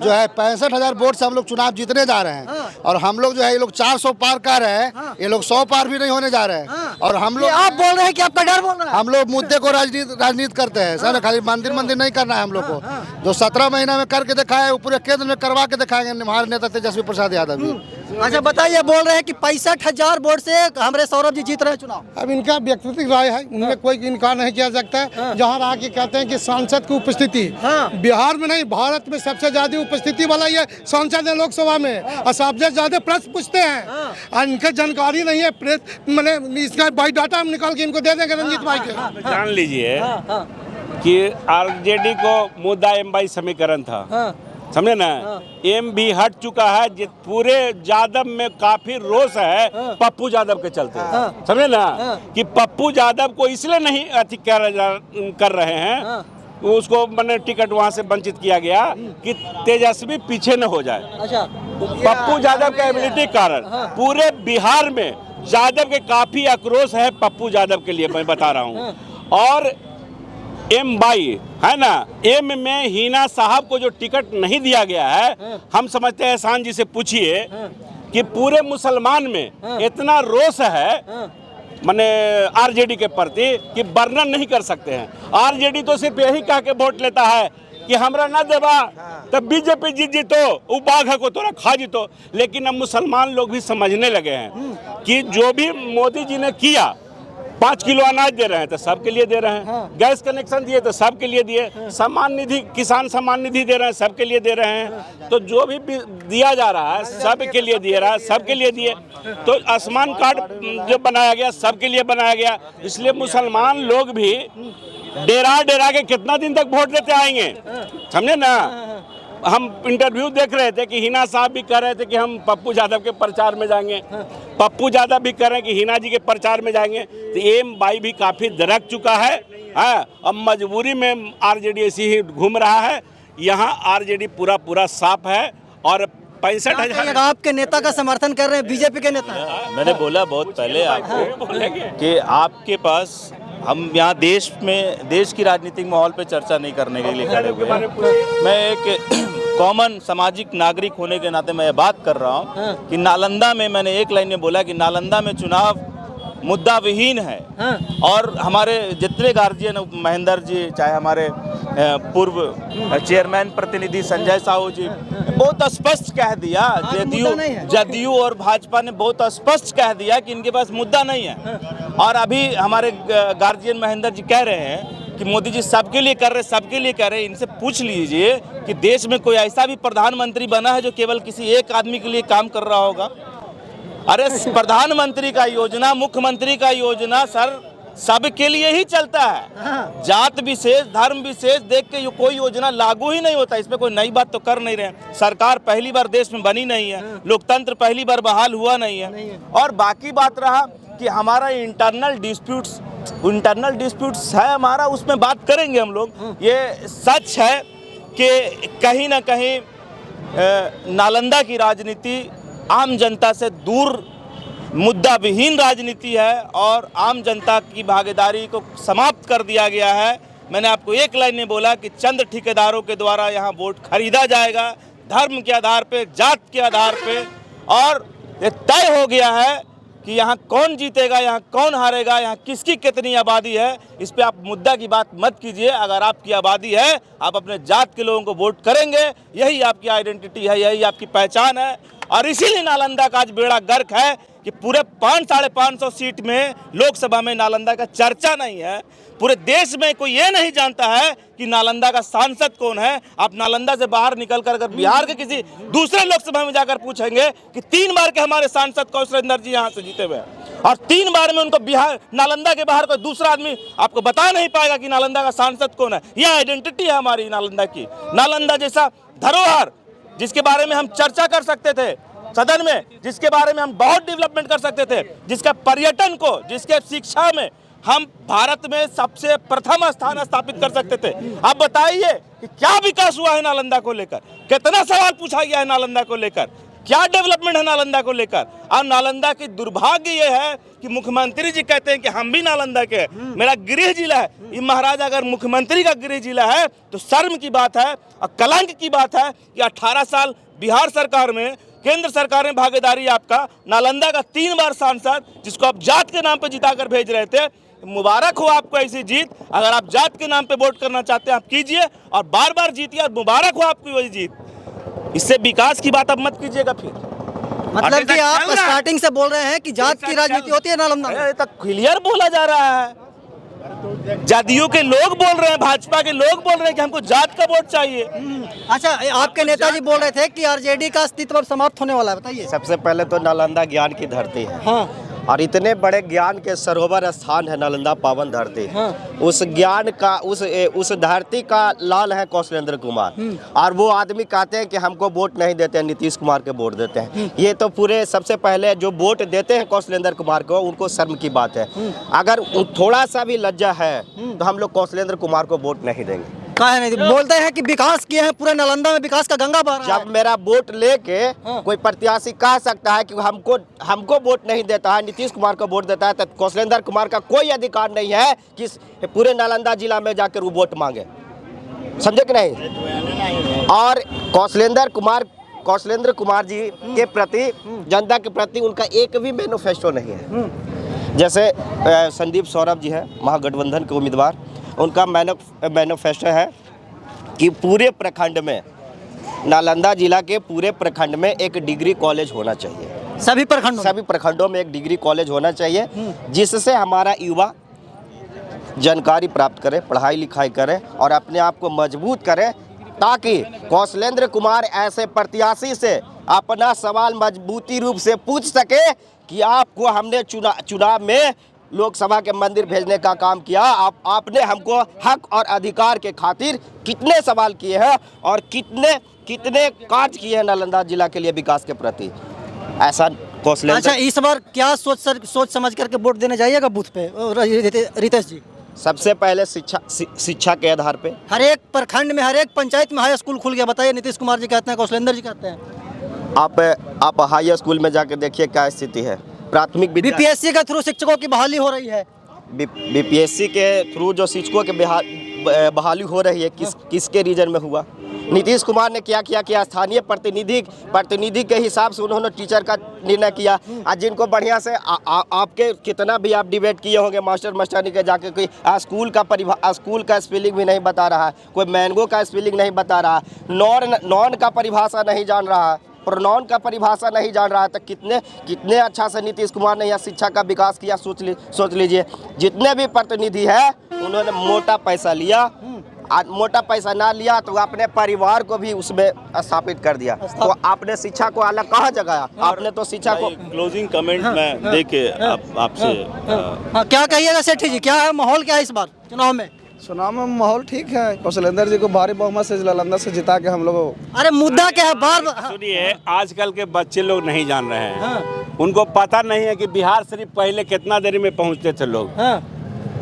Speaker 3: जो है 65,000 वोट से हम लोग चुनाव जीतने जा रहे हैं। और हम लोग जो है ये लोग 400 पार कर रहे हैं, ये लोग 100 पार भी नहीं होने जा रहे हैं। और हम लोग,
Speaker 7: आप बोल रहे हैं कि आपका डर बोल रहा है?
Speaker 3: हम लोग मुद्दे को राजनीति करते हैं सर, खाली मंदिर नहीं करना है हम लोग को। जो 17 महीना में करके दिखाया है पूरे केंद्र में करवा के दिखाएंगे हमारे नेता तेजस्वी प्रसाद यादव जी।
Speaker 7: अच्छा बताइए, बोल रहे हैं कि 65,000 वोट से हमारे सौरभ जी जीत रहे हैं चुनाव।
Speaker 4: अब इनका व्यक्तिगत राय है, उनमें कोई इनकार नहीं किया सकता है। जहाँ आके कहते हैं कि सांसद की उपस्थिति बिहार में नहीं, भारत में सबसे ज्यादा उपस्थिति वाला ये सांसद है लोकसभा में, और सबसे ज्यादा प्रश्न पूछते हैं। और इनका जानकारी नहीं है, प्रेस मैंने इसका बायोडाटा हम निकाल के इनको दे देंगे रंजीत भाई के।
Speaker 8: जान लीजिए कि आरजेडी को मुद्दा एम/बाई समीकरण था, समझे ना। एम भी हट चुका है, पूरे यादव में काफी रोष है पप्पू यादव के चलते, समझे ना। कि पप्पू यादव को इसलिए नहीं अति कर रहे हैं, उसको मैंने टिकट वहां से वंचित किया गया कि तेजस्वी पीछे न हो जाए।
Speaker 7: अच्छा,
Speaker 8: पप्पू यादव के एबिलिटी कारण पूरे बिहार में यादव के काफी आक्रोश है पप्पू यादव के लिए, मैं बता रहा हूँ। और एम/बाई है ना, एम में हिना साहब को जो टिकट नहीं दिया गया है, हम समझते हैं, एहसान जी से पूछिए कि पूरे मुसलमान में इतना रोष है माने आरजेडी के प्रति कि वर्णन नहीं कर सकते हैं। आरजेडी तो सिर्फ यही कह के वोट लेता है कि हमरा ना देवा तब बीजेपी जीतो, वो बाघ को तोरा खा जीतो। लेकिन अब मुसलमान लोग भी समझने लगे हैं कि जो भी मोदी जी ने किया, 5 किलो अनाज दे रहे हैं तो सबके लिए दे रहे हैं, गैस कनेक्शन दिए तो सबके लिए दिए, सम्मान निधि, किसान सम्मान निधि दे रहे हैं, सबके लिए दे रहे हैं। तो जो भी दिया जा रहा है सबके लिए दिया रहा है, सबके लिए दिए। तो आयुष्मान कार्ड जो बनाया गया सबके लिए बनाया गया। इसलिए मुसलमान लोग भी डेरा के कितना दिन तक वोट देते आएंगे, समझे ना। हम इंटरव्यू देख रहे थे कि हिना साहब भी कह रहे थे कि हम पप्पू यादव के प्रचार में जाएंगे, पप्पू यादव भी कह रहे हैं कि हिना जी के प्रचार में जाएंगे। तो एम/बाई भी काफ़ी दरक चुका है। अब मजबूरी में आरजेडी ऐसी ही घूम रहा है। यहाँ आरजेडी पूरा साफ है। और 65,000
Speaker 7: आपके नेता का समर्थन कर रहे हैं, बीजेपी के नेता।
Speaker 2: मैंने बोला बहुत पहले आपको कि आपके पास, हम यहाँ देश की राजनीतिक माहौल पे चर्चा नहीं करने के लिए खड़े हुए हैं। मैं एक कॉमन सामाजिक नागरिक होने के नाते मैं ये बात कर रहा हूँ कि नालंदा में, मैंने एक लाइन में बोला कि नालंदा में चुनाव मुद्दा विहीन है। और हमारे जितने गार्जियन, महेंद्र जी, चाहे हमारे पूर्व चेयरमैन प्रतिनिधि संजय साहू जी, बहुत स्पष्ट कह दिया, जदयू और भाजपा ने बहुत स्पष्ट कह दिया कि इनके पास मुद्दा नहीं है। और अभी हमारे गार्जियन महेंद्र जी कह रहे हैं कि मोदी जी सबके लिए कर रहे, सबके लिए कर रहे। इनसे पूछ लीजिए कि देश में कोई ऐसा भी प्रधानमंत्री बना है जो केवल किसी एक आदमी के लिए काम कर रहा होगा? अरे प्रधानमंत्री का योजना, मुख्यमंत्री का योजना सर सबके लिए ही चलता है। जात विशेष, धर्म विशेष देख के कोई योजना लागू ही नहीं होता। इसमें कोई नई बात तो कर नहीं रहे। सरकार पहली बार देश में बनी नहीं है, लोकतंत्र पहली बार बहाल हुआ नहीं है। और बाकी बात रहा कि हमारा इंटरनल डिस्प्यूट्स है हमारा, उसमें बात करेंगे हम लोग। ये सच है कि कहीं ना कहीं नालंदा की राजनीति आम जनता से दूर, मुद्दा विहीन राजनीति है और आम जनता की भागीदारी को समाप्त कर दिया गया है। मैंने आपको एक लाइन में बोला कि चंद ठेकेदारों के द्वारा यहाँ वोट खरीदा जाएगा, धर्म के आधार पे, जात के आधार पे। और ये तय हो गया है कि यहाँ कौन जीतेगा, यहाँ कौन हारेगा, यहाँ किसकी कितनी आबादी है। इस पे आप मुद्दा की बात मत कीजिए। अगर आपकी आबादी है, आप अपने जात के लोगों को वोट करेंगे, यही आपकी आइडेंटिटी है, यही आपकी पहचान है। और इसीलिए नालंदा का आज बेड़ा गर्क है कि पूरे 500-550 सीट में लोकसभा में नालंदा का चर्चा नहीं है। पूरे देश में कोई ये नहीं जानता है कि नालंदा का सांसद कौन है। आप नालंदा से बाहर निकलकर अगर बिहार के किसी दूसरे लोकसभा में जाकर पूछेंगे कि 3 बार के हमारे सांसद कौशलेंद्र जी यहाँ से जीते हुए हैं और 3 बार में उनको बिहार नालंदा के बाहर कोई दूसरा आदमी आपको बता नहीं पाएगा कि नालंदा का सांसद कौन है। यह आइडेंटिटी है हमारी नालंदा की। नालंदा जैसा धरोहर जिसके बारे में हम चर्चा कर सकते थे सदन में, जिसके बारे में हम बहुत डेवलपमेंट कर सकते थे, जिसका पर्यटन को, जिसके शिक्षा में हम भारत में सबसे प्रथम स्थान स्थापित कर सकते थे। आप बताइए कि क्या विकास हुआ है नालंदा को लेकर, कितना सवाल पूछा गया है नालंदा को लेकर, क्या डेवलपमेंट है नालंदा को लेकर। और नालंदा की दुर्भाग्य ये है कि मुख्यमंत्री जी कहते हैं कि हम भी नालंदा के, मेरा गृह जिला है। ये महाराज अगर मुख्यमंत्री का गृह जिला है तो शर्म की बात है और कलंक की बात है कि 18 साल बिहार सरकार में, केंद्र सरकार में भागीदारी आपका, नालंदा का 3 बार सांसद जिसको आप जात के नाम पे जिताकर भेज रहे थे। मुबारक हो आपको ऐसी जीत। अगर आप जात के नाम पे वोट करना चाहते हैं आप कीजिए और बार बार जीतिए और मुबारक हो आपकी वही जीत। इससे विकास की बात अब मत कीजिएगा फिर।
Speaker 7: मतलब कि आप स्टार्टिंग से बोल रहे हैं कि जात की राजनीति होती है नालंदा में।
Speaker 2: अरे तक क्लियर बोला जा रहा है, जदयू के लोग बोल रहे हैं, भाजपा के लोग बोल रहे हैं कि हमको जात का वोट चाहिए।
Speaker 7: अच्छा, आपके नेताजी बोल रहे थे कि आरजेडी का अस्तित्व अब समाप्त होने वाला है, बताइए।
Speaker 11: सबसे पहले तो नालंदा ज्ञान की धरती है।
Speaker 7: हाँ।
Speaker 11: और इतने बड़े ज्ञान के सरोवर स्थान है नालंदा पावन धरती। हाँ। उस ज्ञान का उस धरती का लाल है कौशलेंद्र कुमार। और वो आदमी कहते हैं कि हमको वोट नहीं देते हैं, नीतीश कुमार के वोट देते हैं। ये तो पूरे सबसे पहले जो वोट देते हैं कौशलेंद्र कुमार को, उनको शर्म की बात है। अगर थोड़ा सा भी लज्जा है तो हम लोग कौशलेंद्र कुमार को वोट नहीं देंगे।
Speaker 7: काहे नहीं? बोलते हैं कि विकास किए हैं, पूरे नालंदा में विकास का गंगा बह रहा है।
Speaker 11: जब मेरा वोट लेके कोई प्रत्याशी कह सकता है कि हमको वोट नहीं देता है, नीतीश कुमार को वोट देता है, तो कौशलेंद्र कुमार का कोई अधिकार नहीं है कि पूरे नालंदा जिला में जाकर वो वोट मांगे, समझे कि नहीं। और कौशलेंद्र कुमार जी के प्रति, जनता के प्रति उनका एक भी मैनिफेस्टो नहीं है। जैसे संदीप सौरभ जी है महागठबंधन के उम्मीदवार, उनका मैनिफेस्टो है कि पूरे प्रखंड में, नालंदा जिला के पूरे प्रखंड में एक डिग्री कॉलेज होना चाहिए।
Speaker 7: सभी
Speaker 11: प्रखंडों में एक डिग्री कॉलेज होना चाहिए, जिससे हमारा युवा जानकारी प्राप्त करे, पढ़ाई लिखाई करे और अपने आप को मजबूत करे, ताकि कौशलेंद्र कुमार ऐसे प्रत्याशी से अपना सवाल मजबूती रूप से पूछ सके कि आपको हमने चुनाव में लोकसभा के मंदिर भेजने का काम किया, आपने हमको हक और अधिकार के खातिर कितने सवाल किए हैं और कितने कार्य किए हैं नालंदा जिला के लिए विकास के प्रति। ऐसा कौशलेंद्र।
Speaker 7: अच्छा, इस बार क्या सोच समझ करके वोट देने जाइएगा बूथ पे रितेश जी?
Speaker 11: सबसे पहले शिक्षा के आधार पे
Speaker 7: हर एक प्रखंड में, हर एक पंचायत में हाई स्कूल खुल गया। बताइए, नीतीश कुमार जी कहते हैं, कौशलेंद्र जी कहते हैं।
Speaker 11: आप हाई स्कूल में जाके देखिए क्या स्थिति है। प्राथमिक
Speaker 7: बीपीएससी के थ्रू शिक्षकों की बहाली हो रही है।
Speaker 11: बीपीएससी के थ्रू जो शिक्षकों की बहाली हो रही है, किसके रीजन में हुआ? नीतीश कुमार ने क्या किया कि स्थानीय प्रतिनिधि के हिसाब से उन्होंने टीचर का निर्णय किया। आज जिनको बढ़िया से आपके कितना भी आप डिबेट किए होंगे मास्टरनी के जाके, कोई स्कूल का स्पेलिंग भी नहीं बता रहा है, कोई मैंगो का स्पेलिंग नहीं बता रहा है, नॉन का परिभाषा नहीं जान रहा है, प्रोनाउन का परिभाषा नहीं जान रहा है। तो कितने अच्छा से नीतीश कुमार ने यहाँ शिक्षा का विकास किया। सोच लीजिए, जितने भी प्रतिनिधि है उन्होंने मोटा पैसा लिया। आज मोटा पैसा ना लिया तो अपने परिवार को भी उसमें स्थापित कर दिया। तो आपने शिक्षा को अलग कहाँ जगाया? आपने तो शिक्षा को।
Speaker 2: क्लोजिंग कमेंट में देके आपसे
Speaker 7: क्या कहिएगा सेठी जी, क्या है माहौल, क्या है इस बार चुनाव में?
Speaker 10: चुनाव में माहौल ठीक है। कौशलेंद्र जी को भारी बहुमत से नालंदा से जिता के हम लोग।
Speaker 7: अरे मुद्दा क्या है?
Speaker 8: सुनिए, आजकल के बच्चे लोग नहीं जान रहे हैं। उनको पता नहीं है कि बिहार शरीफ पहले कितना देर में पहुंचते थे लोग।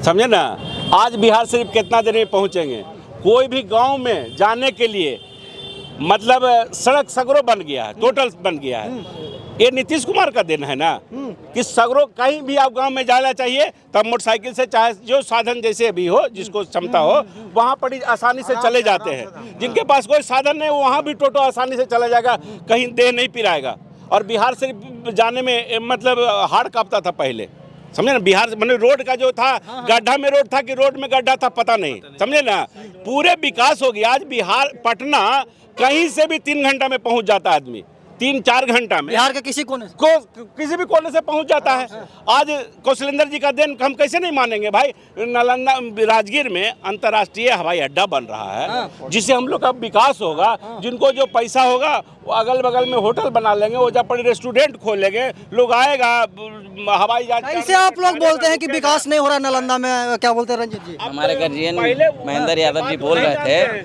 Speaker 8: समझे ना, आज बिहार शरीफ कितना देर में पहुंचेंगे। कोई भी गांव में जाने के लिए मतलब सड़क सगरो बन गया है, टोटल बन गया है। ये नीतीश कुमार का देन है ना कि सगरो कहीं भी आप गांव में जाना चाहिए तब मोटरसाइकिल से, चाहे जो साधन जैसे भी हो, जिसको क्षमता हो, वहां पर आसानी से चले जाते हैं। जिनके पास कोई साधन नहीं वहां भी टोटो आसानी से चला जाएगा, कहीं देह नहीं पिराएगा। और बिहार से जाने में मतलब हाड़ कांपता था पहले, समझे ना। बिहार मतलब रोड का जो था, गड्ढा में रोड था कि रोड में गड्ढा था पता नहीं, समझे ना। पूरे विकास हो गया। आज बिहार पटना कहीं से भी 3 घंटा में पहुंच जाता आदमी, 3-4 घंटा में
Speaker 7: बिहार के किसी कोने से
Speaker 8: किसी भी कोने से पहुंच जाता है। आज कौशलेंद्र जी का देन हम कैसे नहीं मानेंगे भाई। नालंदा राजगीर में अंतर्राष्ट्रीय हवाई अड्डा बन रहा है, जिससे हम लोग का विकास होगा। जिनको जो पैसा होगा वो अगल बगल में होटल बना लेंगे, वो जब रेस्टोरेंट खोलेंगे, लोग आएगा, हवाई जहाज।
Speaker 7: ऐसे आप लोग बोलते हैं कि विकास नहीं हो रहा नालंदा में, क्या बोलते हैं रंजीत जी?
Speaker 9: हमारे गार्जियन महेंद्र यादव जी बोल रहे थे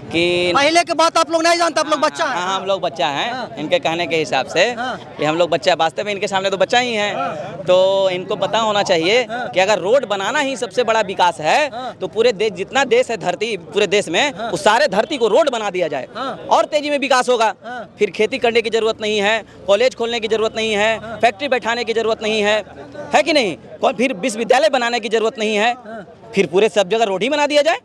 Speaker 9: कि
Speaker 7: पहले के बात आप लोग नहीं जानते, आप लोग बच्चा हैं।
Speaker 9: हाँ, हम लोग बच्चा हैं। इनके कहने के हिसाब से कि हम लोग बच्चा, वास्तव में इनके सामने तो बच्चा ही हैं। तो इनको पता होना चाहिए कि अगर रोड बनाना ही सबसे बड़ा विकास है तो पूरे देश, जितना देश है धरती, पूरे देश में उस सारे धरती को रोड बना दिया जाए और तेजी में विकास होगा। फिर खेती करने की जरूरत नहीं है, कॉलेज खोलने की जरूरत नहीं है, फैक्ट्री बैठाने की जरूरत नहीं है कि नहीं? फिर विश्वविद्यालय बनाने की जरूरत नहीं है, फिर पूरे सब जगह रोड ही बना दिया जाए।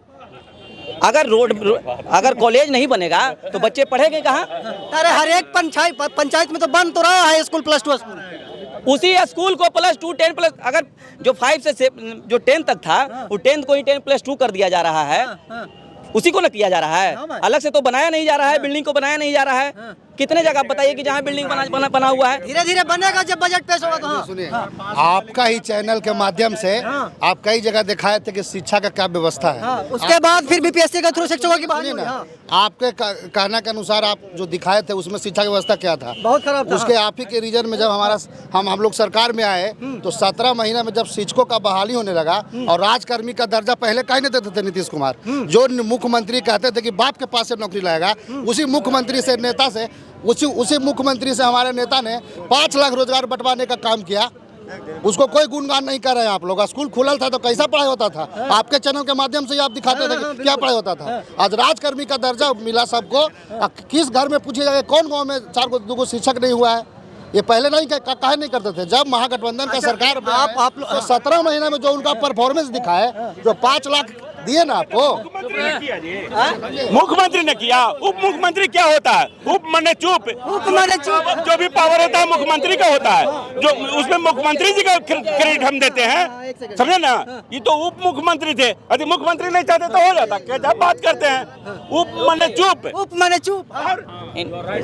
Speaker 9: अगर कॉलेज नहीं बनेगा तो बच्चे पढ़ेंगे कहाँ?
Speaker 7: अरे हर एक पंचायत में तो बन तो रहा है स्कूल, +2 स्कूल।
Speaker 9: उसी स्कूल को +2, 10+, अगर जो 5 से जो 10 तक था वो 10 को ही 10+2 कर दिया जा रहा है। उसी को न किया जा रहा है, अलग से तो बनाया नहीं जा रहा है, बिल्डिंग को बनाया नहीं जा रहा है। कितने जगह बताइए कि जहाँ बिल्डिंग बना हुआ है।
Speaker 7: धीरे धीरे बनेगा जब बजट पेश होगा तो। हाँ
Speaker 3: सुनिए, आपका ही चैनल के माध्यम से आप कई जगह दिखाए थे कि शिक्षा का क्या व्यवस्था है।
Speaker 7: उसके बाद फिर बीपीएससी के थ्रू शिक्षकों की बात
Speaker 3: ना, आपके कहने के अनुसार आप जो दिखाए थे उसमें शिक्षा की व्यवस्था क्या था?
Speaker 7: बहुत खराब था।
Speaker 3: उसके आप ही के रीजन में जब हम लोग सरकार में आए तो 17 महीने में जब शिक्षकों का बहाली होने लगा और राजकर्मी का दर्जा पहले कहीं नहीं देते थे नीतीश कुमार, जो मुख्यमंत्री कहते थे कि बाप के पास से नौकरी लाएगा, उसी मुख्यमंत्री से नेता से उसी मुख्यमंत्री से हमारे नेता ने 5 लाख रोजगार बंटवाने का काम किया। उसको कोई गुणगान नहीं कर रहे हैं आप लोग। स्कूल खुलल था तो कैसा पढ़ाई होता था? आपके चैनल के माध्यम से आप दिखाते थे कि क्या पढ़ाई होता था। आज राजकर्मी का दर्जा मिला सबको। किस घर में पूछिएगा कौन गाँव में 4 शिक्षक नहीं हुआ है? ये पहले नहीं काहे नहीं करते थे? जब महागठबंधन का सरकार आप 17 महीने में जो उनका परफॉर्मेंस दिखाए, जो 5 लाख दिए ना आपको,
Speaker 8: मुख्यमंत्री ने किया। उप मुख्यमंत्री क्या होता है? उप माने चुप, जो भी पावर होता है मुख्यमंत्री का होता है, जो उसमें मुख्यमंत्री जी का क्रेडिट हम देते हैं, समझे ना? ये तो उप मुख्यमंत्री थे, यदि मुख्यमंत्री नहीं चाहते तो हो जाता। क्या जब बात करते हैं उप माने चुप,
Speaker 7: उप माने चुप,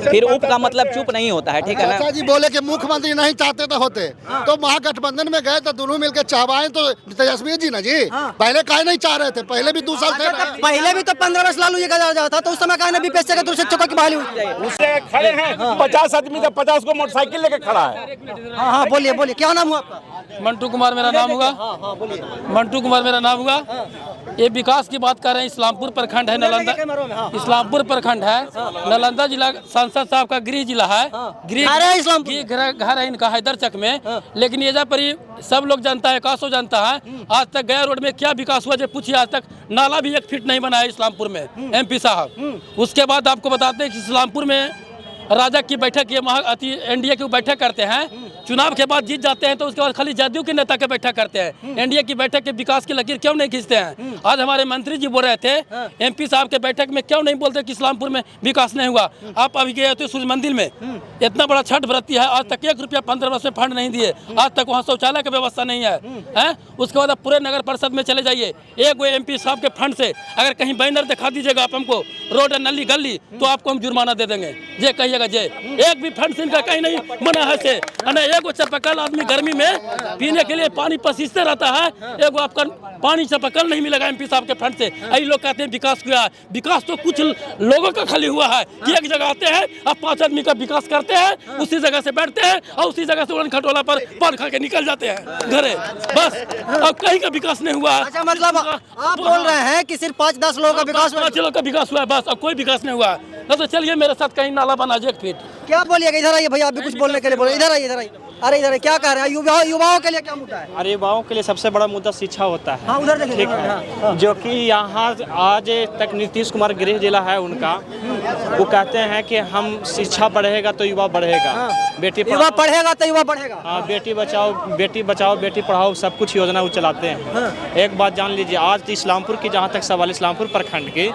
Speaker 9: फिर उप का मतलब चुप नहीं होता है, ठीक है ना?
Speaker 3: चाचा जी बोले कि मुख्यमंत्री नहीं चाहते तो होते, तो महागठबंधन में गए तो दोनों मिलकर चाहवाएं तो तेजस्वी जी ना जी। पहले काहे नहीं चाह रहे थे? पहले भी 2 साल थे।
Speaker 7: पहले भी तो 15 लालू जी का जाता था, तो उस समय कहा ना बीपीएससी के थ्रू शिक्षकों की बहाली हुई।
Speaker 8: उससे खड़े हैं 50 आदमी, तो 50 को मोटरसाइकिल लेके खड़ा है।
Speaker 7: हाँ, बोलिए, क्या नाम हुआ आपका?
Speaker 12: मंटू कुमार मेरा नाम हुआ। मंटू कुमार मेरा नाम हुआ। ये विकास की बात कर रहे हैं। इस्लामपुर प्रखंड है नालंदा, इस्लामपुर प्रखंड है नालंदा जिला। सांसद साहब का गृह जिला है, घर है इनका हैदरचक में। लेकिन ये पर सब लोग जानता है, कासो जानता है। आज तक गया रोड में क्या विकास हुआ, जो पूछिए आज तक नाला भी 1 फीट नहीं बना है इस्लामपुर में, MP साहब। उसके बाद आपको बताते हैं कि इस्लामपुर में राजा की बैठक, ये NDA की बैठक करते हैं। चुनाव के बाद जीत जाते हैं तो उसके बाद खाली जदयू के नेता के बैठक करते हैं। NDA की बैठक के विकास की लकीर क्यों नहीं खींचते हैं? आज हमारे मंत्री जी बोल रहे थे MP साहब के बैठक में क्यों नहीं बोलते कि इस्लामपुर में विकास नहीं हुआ। आप अभी गए थे सूर्य मंदिर में, इतना बड़ा छठ व्रती है, आज तक 1 रुपया 15 वर्ष में फंड नहीं दिए। आज तक वहाँ शौचालय की व्यवस्था नहीं है। उसके बाद आप पूरे नगर परिषद में चले जाइए, एक MP साहब के फंड से अगर कहीं बैनर दिखा दीजिएगा आप हमको, रोड नली गली, तो आपको हम जुर्माना दे देंगे। जे कहिएगा जे, एक भी फंड इनका कहीं नहीं बना है से। एगो चापाकल आदमी गर्मी में पीने के लिए पानी पसीजते रहता है, एगो आपका पानी चापाकल नहीं मिलेगा MP साहब के फंड से। यही लोग कहते हैं विकास हुआ है। विकास तो कुछ लोगों का खाली हुआ है कि एक जगह आते हैं, अब 5 आदमी का विकास करते हैं, उसी जगह से बैठते हैं और उसी जगह से उड़न खटोला पर पान खा के निकल जाते हैं घरे, बस। अब कहीं का विकास नहीं हुआ।
Speaker 7: अच्छा, मतलब आप बोल रहे हैं कि सिर्फ 5-10 लोगों का विकास,
Speaker 12: 5 लोगों का विकास हुआ है बस, अब कोई विकास नहीं हुआ। तो चलिए मेरे साथ कहीं नाला बना 1 फीट।
Speaker 7: क्या बोलिएगा? इधर आइए भैया, आप भी कुछ बोलने के लिए बोले। इधर आइए। अरे इधर क्या कह रहे हैं? युवाओं के लिए क्या मुद्दा है?
Speaker 13: अरे युवाओं के लिए सबसे बड़ा मुद्दा शिक्षा होता है।
Speaker 7: हाँ, उधर देखिए।
Speaker 13: ठीक है, जो कि यहाँ आज तक नीतीश कुमार गृह जिला है उनका, वो कहते हैं कि हम शिक्षा बढ़ेगा तो युवा बढ़ेगा, बेटी
Speaker 7: युवा पढ़ेगा तो युवा बढ़ेगा।
Speaker 13: हाँ, बेटी बचाओ बेटी पढ़ाओ, सब कुछ योजना वो चलाते हैं। एक बात जान लीजिए, आज इस्लामपुर की जहाँ तक सवाल, इस्लामपुर प्रखंड की,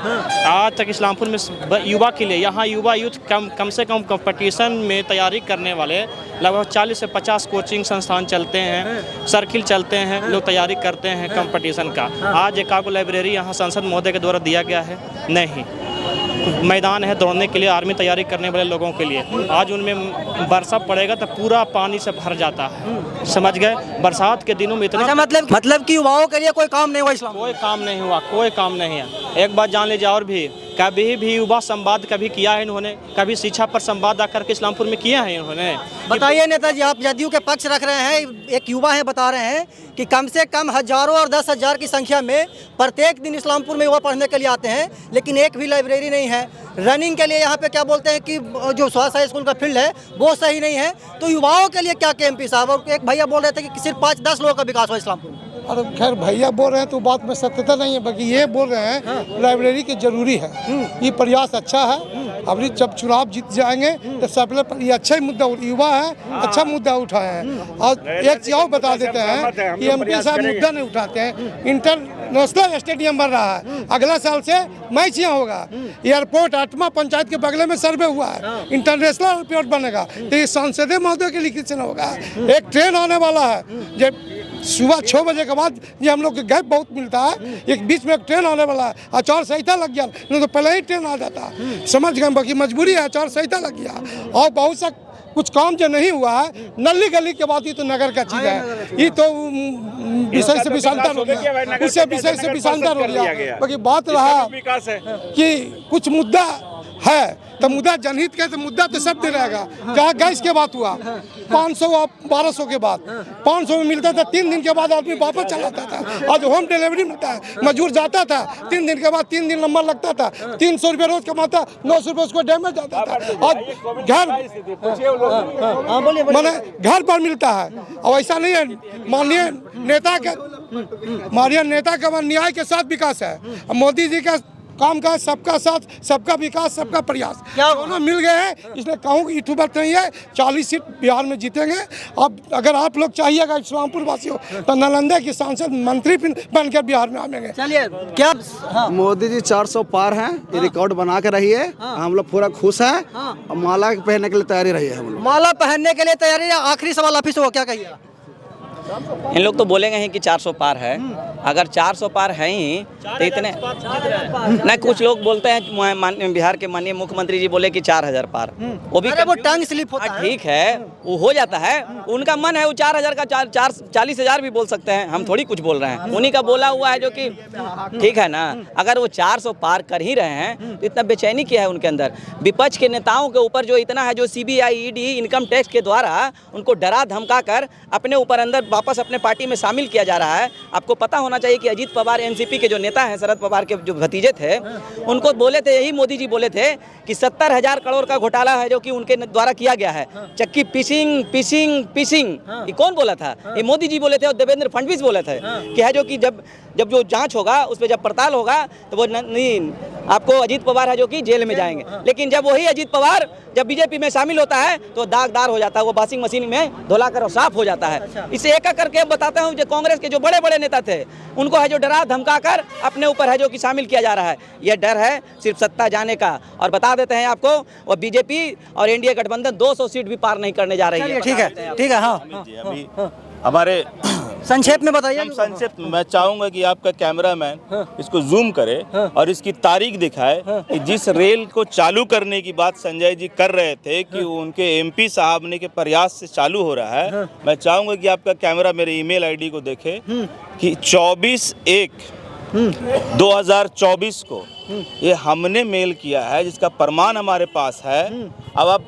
Speaker 13: आज तक इस्लामपुर में युवा के लिए, यहाँ युवा यूथ कम से कम कंपटीशन में तैयारी करने वाले लगभग 40 से 50 कोचिंग संस्थान चलते हैं, सर्किल चलते हैं, लोग तैयारी करते हैं कंपटीशन का। आज एकाको लाइब्रेरी यहाँ सांसद महोदय के द्वारा दिया गया है नहीं। मैदान है दौड़ने के लिए, आर्मी तैयारी करने वाले लोगों के लिए। आज उनमें बरसात पड़ेगा तो पूरा पानी से भर जाता है, समझ गए। बरसात के दिनों में इतना
Speaker 7: अच्छा, मतलब कि युवाओं के लिए कोई काम नहीं हुआ इस्लाम?
Speaker 13: कोई काम नहीं हुआ, कोई काम नहीं है। एक बात जान लीजिए, और भी कभी भी युवा संवाद कभी किया है इन्होंने? कभी शिक्षा पर संवाद आकर के इस्लामपुर में किया है इन्होंने?
Speaker 7: बताइए नेताजी, आप जदयू के पक्ष रख रहे हैं, एक युवा है बता रहे हैं कि कम से कम हजारों और 10,000 की संख्या में प्रत्येक दिन इस्लामपुर में युवा पढ़ने के लिए आते हैं, लेकिन एक भी लाइब्रेरी नहीं है। रनिंग के लिए यहाँ पे क्या बोलते हैं कि जो स्वास्थ्य हाई स्कूल का फील्ड है वो सही नहीं है। तो युवाओं के लिए क्या KMP साहब? और एक भैया बोल रहे थे कि सिर्फ 5-10 लोगों का विकास हो इस्लामपुर में।
Speaker 4: अरे खैर भैया बोल रहे हैं तो बात में सत्यता नहीं है, बाकी ये बोल रहे हैं लाइब्रेरी की जरूरी है। ये प्रयास अच्छा है। अभी जब चुनाव जीत जाएंगे तो सबले पर ये अच्छा ही मुद्दा, युवा है, अच्छा मुद्दा उठाए हैं। और एक चीज और बता देते हैं कि MP साहब मुद्दा नहीं उठाते हैं। इंटरनेशनल स्टेडियम बन रहा है, अगला साल से मैच यहाँ होगा। एयरपोर्ट आठवां पंचायत के बगल में सर्वे हुआ है, इंटरनेशनल एयरपोर्ट बनेगा। तो ये संसदीय महोदय के लिखित होगा। एक ट्रेन आने वाला है, जब सुबह 6 बजे के बाद ये हम लोग के गैप बहुत मिलता है। एक बीच में एक ट्रेन आने वाला है, आचार संहिता लग गया, नहीं तो पहले ही ट्रेन आ जाता। समझ गए, बाकी मजबूरी है, आचार संहिता लग गया। और बहुत सा कुछ काम जो नहीं हुआ है, नली गली के बाद, ये तो नगर का चीज है। ये तो विषय से विषांतर हो गया, उससे विषय से विषांतर हो गया। बाकी बात रहा कि कुछ मुद्दा है तो मुद्दा जनहित का, तो मुद्दा तो सब दे रहेगा। जहाँ गैस के बात हुआ 500 और 1200 के बाद 500 में मिलता था, 3 दिन के बाद आदमी वापस चलाता था। आज होम डिलीवरी मिलता है, मजदूर जाता था 3 दिन के बाद 3 दिन नंबर लगता था, 300 रुपये रोज कमाता, 900 रुपये उसको डैमेज जाता था। और घर मैंने घर पर मिलता है। और ऐसा नहीं है, माननीय नेता का न्याय के साथ विकास है। मोदी जी का काम का सबका साथ, सबका विकास, सबका प्रयास, क्या दोनों मिल गए हैं। इसलिए कहूँ कि यूट्यूबर नहीं है, 40 सीट बिहार में जीतेंगे। अब अगर आप लोग चाहिएगा इस्लामपुर वासियों, तो नालंदा के सांसद मंत्री बनकर बिहार में आएंगे।
Speaker 7: चलिए, क्या
Speaker 14: मोदी जी 400 पार हैं, ये रिकॉर्ड बना के रही है। हम लोग पूरा खुश हैं। माला पहनने के लिए तैयारी रही है। हम लोग
Speaker 7: माला पहनने के लिए तैयारी। आखिरी सवाल ऑफिस हो, क्या कहिए?
Speaker 9: इन लोग तो बोलेंगे ही कि 400 पार है। अगर 400 पार है ही तो इतने नहीं, कुछ लोग बोलते हैं, बिहार के माननीय मुख्यमंत्री जी बोले कि 4000 पार, वो भी
Speaker 7: वो टंग स्लिप होता है।
Speaker 9: ठीक है, वो हो जाता है, उनका मन है। वो 4000 का 40,000 भी बोल सकते हैं, हम थोड़ी कुछ बोल रहे हैं। उन्हीं का बोला हुआ है, जो कि ठीक है ना। अगर वो 400 पार कर ही रहे हैं तो इतना बेचैनी क्या है उनके अंदर? विपक्ष के नेताओं के ऊपर जो इतना है, जो CBI ED इनकम टैक्स के द्वारा उनको डरा धमका कर अपने ऊपर अंदर वापस अपने पार्टी में शामिल किया जा रहा है। आपको पता होना चाहिए कि अजीत पवार NCP के जो नेता हैं, शरद पवार के जो भतीजे थे, उनको बोले थे, यही मोदी जी बोले थे कि 70,000 करोड़ का घोटाला है जो कि उनके द्वारा किया गया है। चक्की पिसिंग ये कौन बोला था? ये मोदी जी बोले थे और देवेंद्र फडणवीस बोले थे कि है, जो कि जब जो जांच होगा, उस पर जब पड़ताल होगा तो वो नहीं, आपको अजीत पवार है जो कि जेल में जाएंगे। लेकिन जब वही अजीत पवार जब BJP में शामिल होता है तो दागदार हो जाता है, वो वॉशिंग मशीन में धुलाकर साफ हो जाता है। इसे एक एक करके बताता हूँ, जो कांग्रेस के जो बड़े बड़े नेता थे, उनको है जो डरा धमका कर अपने ऊपर है जो कि शामिल किया जा रहा है। यह डर है सिर्फ सत्ता जाने का। और बता देते हैं आपको, और BJP और NDA गठबंधन 200 सीट भी पार नहीं करने जा रही है।
Speaker 7: ठीक है, ठीक है। हाँ,
Speaker 2: अभी हमारे
Speaker 7: संक्षेप में बताइए।
Speaker 2: संक्षेप मैं चाहूंगा कि आपका कैमरामैन इसको जूम करे और इसकी तारीख दिखाए कि जिस रेल को चालू करने की बात संजय जी कर रहे थे कि उनके MP साहब ने के प्रयास से चालू हो रहा है। मैं चाहूंगा कि आपका कैमरा मेरे email ID को देखे कि 24/1/2024 को ये हमने मेल किया है, जिसका प्रमाण हमारे पास है। अब आप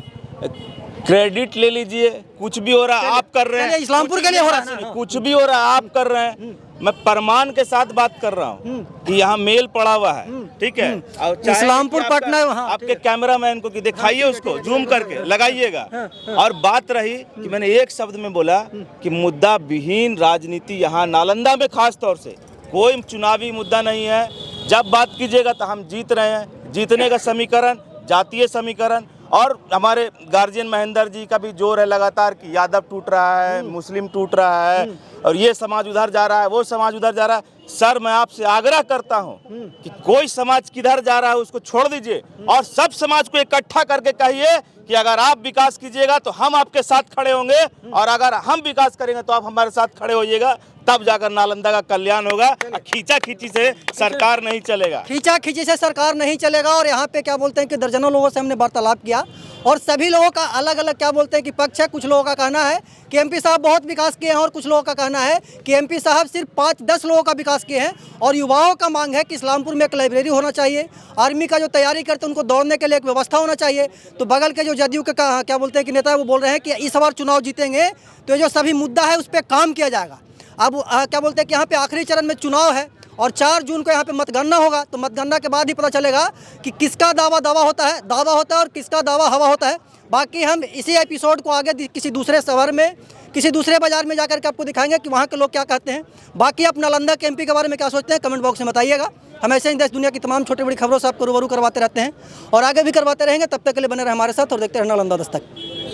Speaker 2: क्रेडिट ले लीजिए, कुछ भी हो रहा है आप कर रहे हैं,
Speaker 7: इस्लामपुर के लिए हो रहा है,
Speaker 2: कुछ भी हो रहा है आप कर रहे हैं। मैं प्रमाण के साथ बात कर रहा हूँ कि यहाँ मेल पड़ा हुआ है, ठीक है।
Speaker 7: इस्लामपुर पटना
Speaker 2: आपके कैमरामैन को कि दिखाइए, उसको जूम करके लगाइएगा। और बात रही कि मैंने एक शब्द में बोला कि मुद्दा विहीन राजनीति यहाँ नालंदा में खास तौर से कोई चुनावी मुद्दा नहीं है। जब बात कीजिएगा तो हम जीत रहे हैं। जीतने का समीकरण, जातीय समीकरण, और हमारे गार्जियन महेंद्र जी का भी जोर है लगातार कि यादव टूट रहा है, मुस्लिम टूट रहा है, और ये समाज उधर जा रहा है, वो समाज उधर जा रहा है। सर, मैं आपसे आग्रह करता हूं कि कोई समाज किधर जा रहा है उसको छोड़ दीजिए और सब समाज को इकट्ठा करके कहिए कि अगर आप विकास कीजिएगा तो हम आपके साथ खड़े होंगे, और अगर हम विकास करेंगे तो आप हमारे साथ खड़े होइएगा। तब जाकर नालंदा का कल्याण होगा। खींचा खींची से सरकार नहीं चलेगा,
Speaker 7: खींचा खींची से सरकार नहीं चलेगा। और यहाँ पे क्या बोलते हैं कि दर्जनों लोगों से हमने वार्तालाप किया और सभी लोगों का अलग अलग क्या बोलते हैं कि पक्ष है। कुछ लोगों का कहना है कि एमपी साहब बहुत विकास किए हैं और कुछ लोगों का कहना है कि एमपी साहब सिर्फ 5-10 लोगों का विकास किए हैं। और युवाओं का मांग है कि इस्लामपुर में एक लाइब्रेरी होना चाहिए, आर्मी का जो तैयारी करते हैं उनको दौड़ने के लिए एक व्यवस्था होना चाहिए। तो बगल के जो जदयू के क्या बोलते हैं कि नेता है वो बोल रहे हैं कि इस बार चुनाव जीतेंगे तो ये जो सभी मुद्दा है उस पर काम किया जाएगा। अब क्या बोलते हैं कि यहाँ पे आखिरी चरण में चुनाव है और 4 जून को यहाँ पे मतगणना होगा। तो मतगणना के बाद ही पता चलेगा कि किसका दावा होता है और किसका दावा हवा होता है। बाकी हम इसी एपिसोड को आगे किसी दूसरे शहर में, किसी दूसरे बाजार में जाकर के आपको दिखाएंगे कि वहाँ के लोग क्या कहते हैं। बाकी आप नालंदा के एमपी के बारे में क्या सोचते हैं कमेंट बॉक्स में बताइएगा। हम ऐसे ही देश दुनिया की तमाम छोटी बड़ी खबरों से आपको रूबरू करवाते रहते हैं और आगे भी करवाते रहेंगे। तब तक के लिए बने रहे हमारे साथ और देखते रहें नालंदा दस्तक।